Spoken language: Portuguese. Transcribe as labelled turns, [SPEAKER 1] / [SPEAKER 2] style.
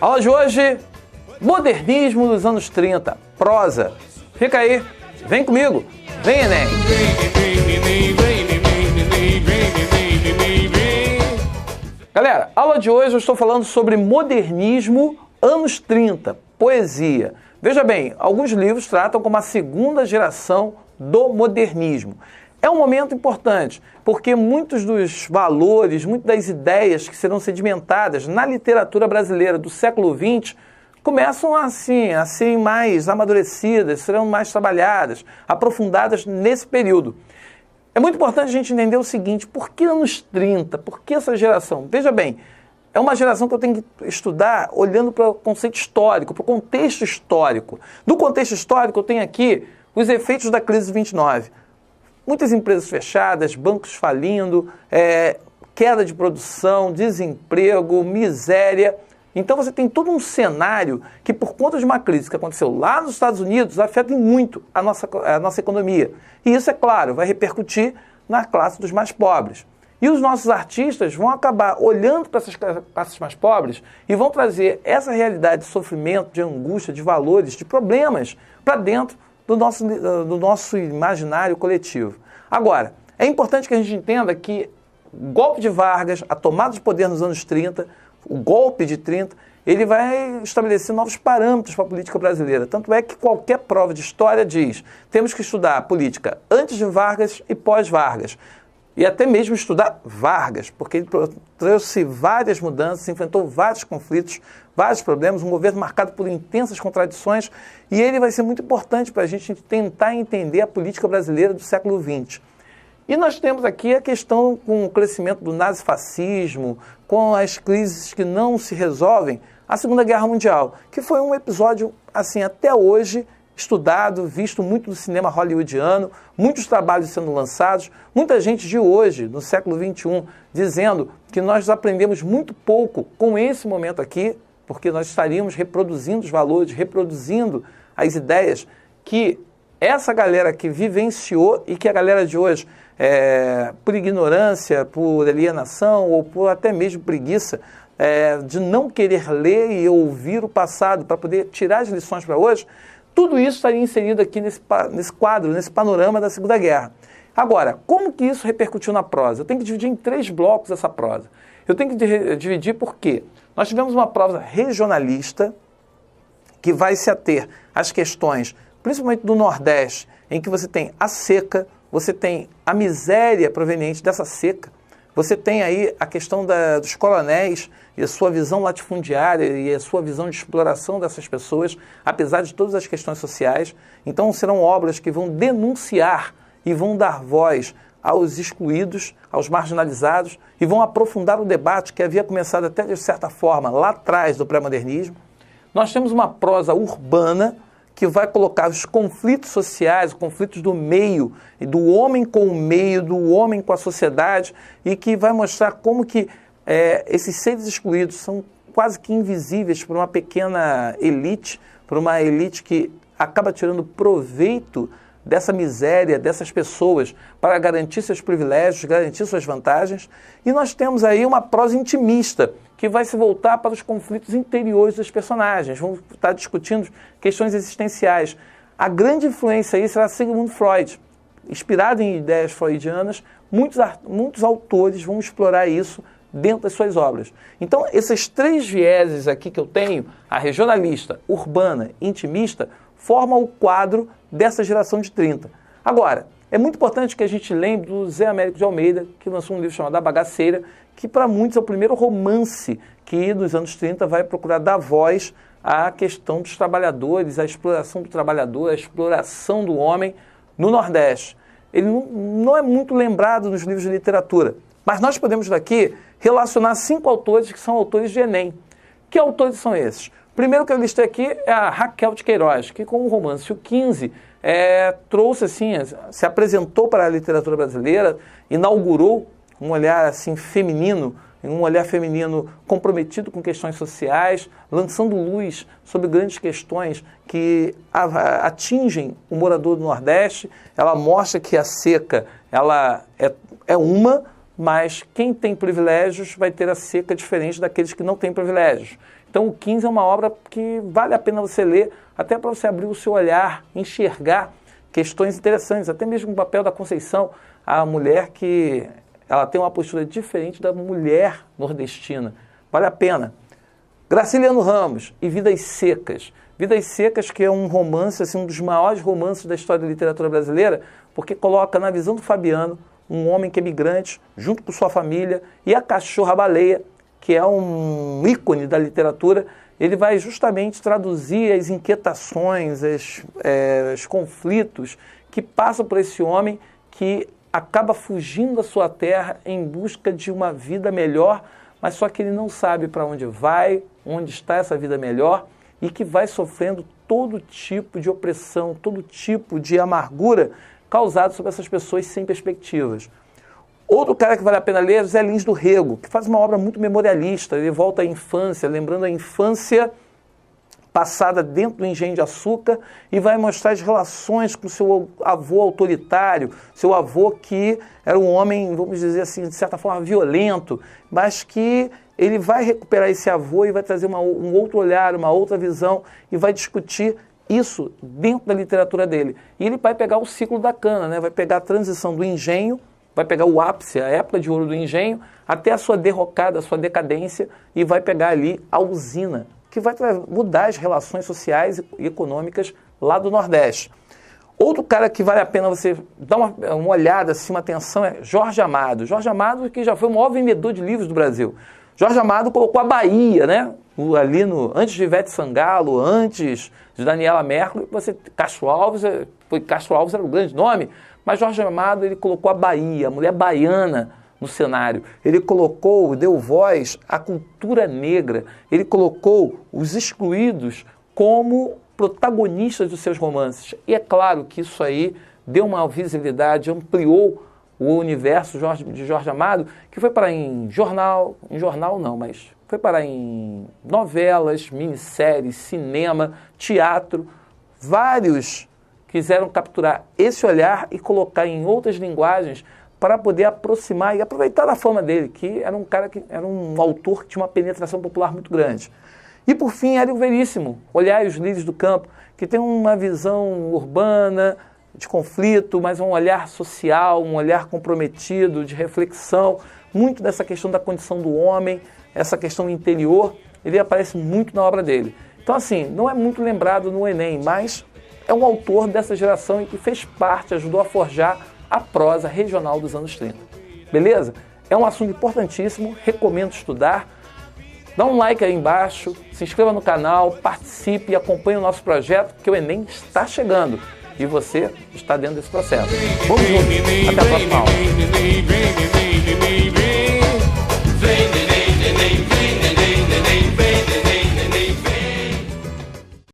[SPEAKER 1] Aula de hoje, modernismo dos anos 30, prosa. Fica aí, vem comigo, vem Enem! Galera, aula de hoje eu estou falando sobre modernismo anos 30, poesia. Veja bem, alguns livros tratam como a segunda geração do modernismo. É um momento importante, porque muitos dos valores, muitas das ideias que serão sedimentadas na literatura brasileira do século XX começam a ser mais amadurecidas, serão mais trabalhadas, aprofundadas nesse período. É muito importante a gente entender o seguinte: por que anos 30? Por que essa geração? Veja bem, é uma geração que eu tenho que estudar olhando para o conceito histórico, para o contexto histórico. No contexto histórico, eu tenho aqui os efeitos da crise de 29. Muitas empresas fechadas, bancos falindo, queda de produção, desemprego, miséria. Então você tem todo um cenário que, por conta de uma crise que aconteceu lá nos Estados Unidos, afeta muito a nossa economia. E isso, é claro, vai repercutir na classe dos mais pobres. E os nossos artistas vão acabar olhando para essas classes mais pobres e vão trazer essa realidade de sofrimento, de angústia, de valores, de problemas para dentro do nosso imaginário coletivo. Agora, é importante que a gente entenda que o golpe de Vargas, a tomada de poder nos anos 30, o golpe de 30, ele vai estabelecer novos parâmetros para a política brasileira. Tanto é que qualquer prova de história diz: temos que estudar a política antes de Vargas e pós-Vargas. E até mesmo estudar Vargas, porque ele trouxe várias mudanças, enfrentou vários conflitos, vários problemas, um governo marcado por intensas contradições, e ele vai ser muito importante para a gente tentar entender a política brasileira do século XX. E nós temos aqui a questão com o crescimento do nazifascismo, com as crises que não se resolvem, a Segunda Guerra Mundial, que foi um episódio, assim, até hoje, estudado, visto muito no cinema hollywoodiano, muitos trabalhos sendo lançados, muita gente de hoje, no século XXI, dizendo que nós aprendemos muito pouco com esse momento aqui, porque nós estaríamos reproduzindo os valores, reproduzindo as ideias que essa galera que vivenciou e que a galera de hoje, por ignorância, por alienação ou por até mesmo preguiça, de não querer ler e ouvir o passado para poder tirar as lições para hoje, tudo isso estaria inserido aqui nesse quadro, nesse panorama da Segunda Guerra. Agora, como que isso repercutiu na prosa? Eu tenho que dividir em 3 blocos essa prosa. Eu tenho que dividir porque nós tivemos uma prosa regionalista que vai se ater às questões, principalmente do Nordeste, em que você tem a seca, você tem a miséria proveniente dessa seca, você tem aí a questão dos coronéis e a sua visão latifundiária e a sua visão de exploração dessas pessoas, apesar de todas as questões sociais. Então serão obras que vão denunciar e vão dar voz aos excluídos, aos marginalizados, e vão aprofundar o debate que havia começado até de certa forma lá atrás do pré-modernismo. Nós temos uma prosa urbana que vai colocar os conflitos sociais, os conflitos do meio, do homem com o meio, do homem com a sociedade, e que vai mostrar como que esses seres excluídos são quase que invisíveis para uma pequena elite, para uma elite que acaba tirando proveito dessa miséria, dessas pessoas, para garantir seus privilégios, garantir suas vantagens. E nós temos aí uma prosa intimista, que vai se voltar para os conflitos interiores dos personagens. Vamos estar discutindo questões existenciais. A grande influência aí será Sigmund Freud. Inspirado em ideias freudianas, muitos autores vão explorar isso dentro das suas obras. Então, esses 3 vieses aqui que eu tenho, a regionalista, urbana e intimista, formam o quadro dessa geração de 30. Agora, é muito importante que a gente lembre do Zé Américo de Almeida, que lançou um livro chamado A Bagaceira, que para muitos é o primeiro romance que nos anos 30 vai procurar dar voz à questão dos trabalhadores, à exploração do trabalhador, à exploração do homem no Nordeste. Ele não é muito lembrado nos livros de literatura, mas nós podemos daqui relacionar 5 autores que são autores de Enem. Que autores são esses? O primeiro que eu listei aqui é a Raquel de Queiroz, que com o romance O 15 trouxe assim, se apresentou para a literatura brasileira, inaugurou um olhar assim feminino, um olhar feminino comprometido com questões sociais, lançando luz sobre grandes questões que atingem o morador do Nordeste. Ela mostra que a seca ela é uma, mas quem tem privilégios vai ter a seca diferente daqueles que não têm privilégios. Então o 15 é uma obra que vale a pena você ler, até para você abrir o seu olhar, enxergar questões interessantes, até mesmo o papel da Conceição, a mulher que ela tem uma postura diferente da mulher nordestina. Vale a pena. Graciliano Ramos e Vidas Secas. Vidas Secas, que é um romance, assim, um dos maiores romances da história da literatura brasileira, porque coloca na visão do Fabiano um homem que é migrante, junto com sua família, e a cachorra-baleia, que é um ícone da literatura. Ele vai justamente traduzir as inquietações, os conflitos que passam por esse homem que acaba fugindo da sua terra em busca de uma vida melhor, mas só que ele não sabe para onde vai, onde está essa vida melhor, e que vai sofrendo todo tipo de opressão, todo tipo de amargura causado sobre essas pessoas sem perspectivas. Outro cara que vale a pena ler é Zé Lins do Rego, que faz uma obra muito memorialista. Ele volta à infância, lembrando a infância passada dentro do engenho de açúcar, e vai mostrar as relações com seu avô autoritário, seu avô que era um homem, vamos dizer assim, de certa forma violento, mas que ele vai recuperar esse avô e vai trazer um outro olhar, uma outra visão, e vai discutir isso dentro da literatura dele. E ele vai pegar o ciclo da cana, né? Vai pegar a transição do engenho, vai pegar o ápice, a época de ouro do engenho, até a sua derrocada, a sua decadência, e vai pegar ali a usina, que vai mudar as relações sociais e econômicas lá do Nordeste. Outro cara que vale a pena você dar uma olhada, assim, uma atenção, é Jorge Amado. Jorge Amado, que já foi o maior vendedor de livros do Brasil. Jorge Amado colocou a Bahia, né? Ali antes de Ivete Sangalo, antes de Daniela Mercury, Castro Alves era o grande nome, mas Jorge Amado, ele colocou a Bahia, a mulher baiana no cenário. Ele deu voz à cultura negra, ele colocou os excluídos como protagonistas dos seus romances. E é claro que isso aí deu uma visibilidade, ampliou o universo de Jorge Amado, que foi parar em jornal não, mas foi parar em novelas, minisséries, cinema, teatro. Vários quiseram capturar esse olhar e colocar em outras linguagens para poder aproximar e aproveitar da fama dele, que era um cara que era um autor que tinha uma penetração popular muito grande. E por fim, Hélio Veríssimo, Olhai os Lírios do Campo, que tem uma visão urbana, de conflito, mas um olhar social, um olhar comprometido, de reflexão, muito dessa questão da condição do homem, essa questão interior, ele aparece muito na obra dele. Então, assim, não é muito lembrado no Enem, mas é um autor dessa geração e que fez parte, ajudou a forjar a prosa regional dos anos 30. Beleza? É um assunto importantíssimo, recomendo estudar. Dá um like aí embaixo, se inscreva no canal, participe e acompanhe o nosso projeto, que o Enem está chegando e você está dentro desse processo. Vamos juntos. Até a próxima aula.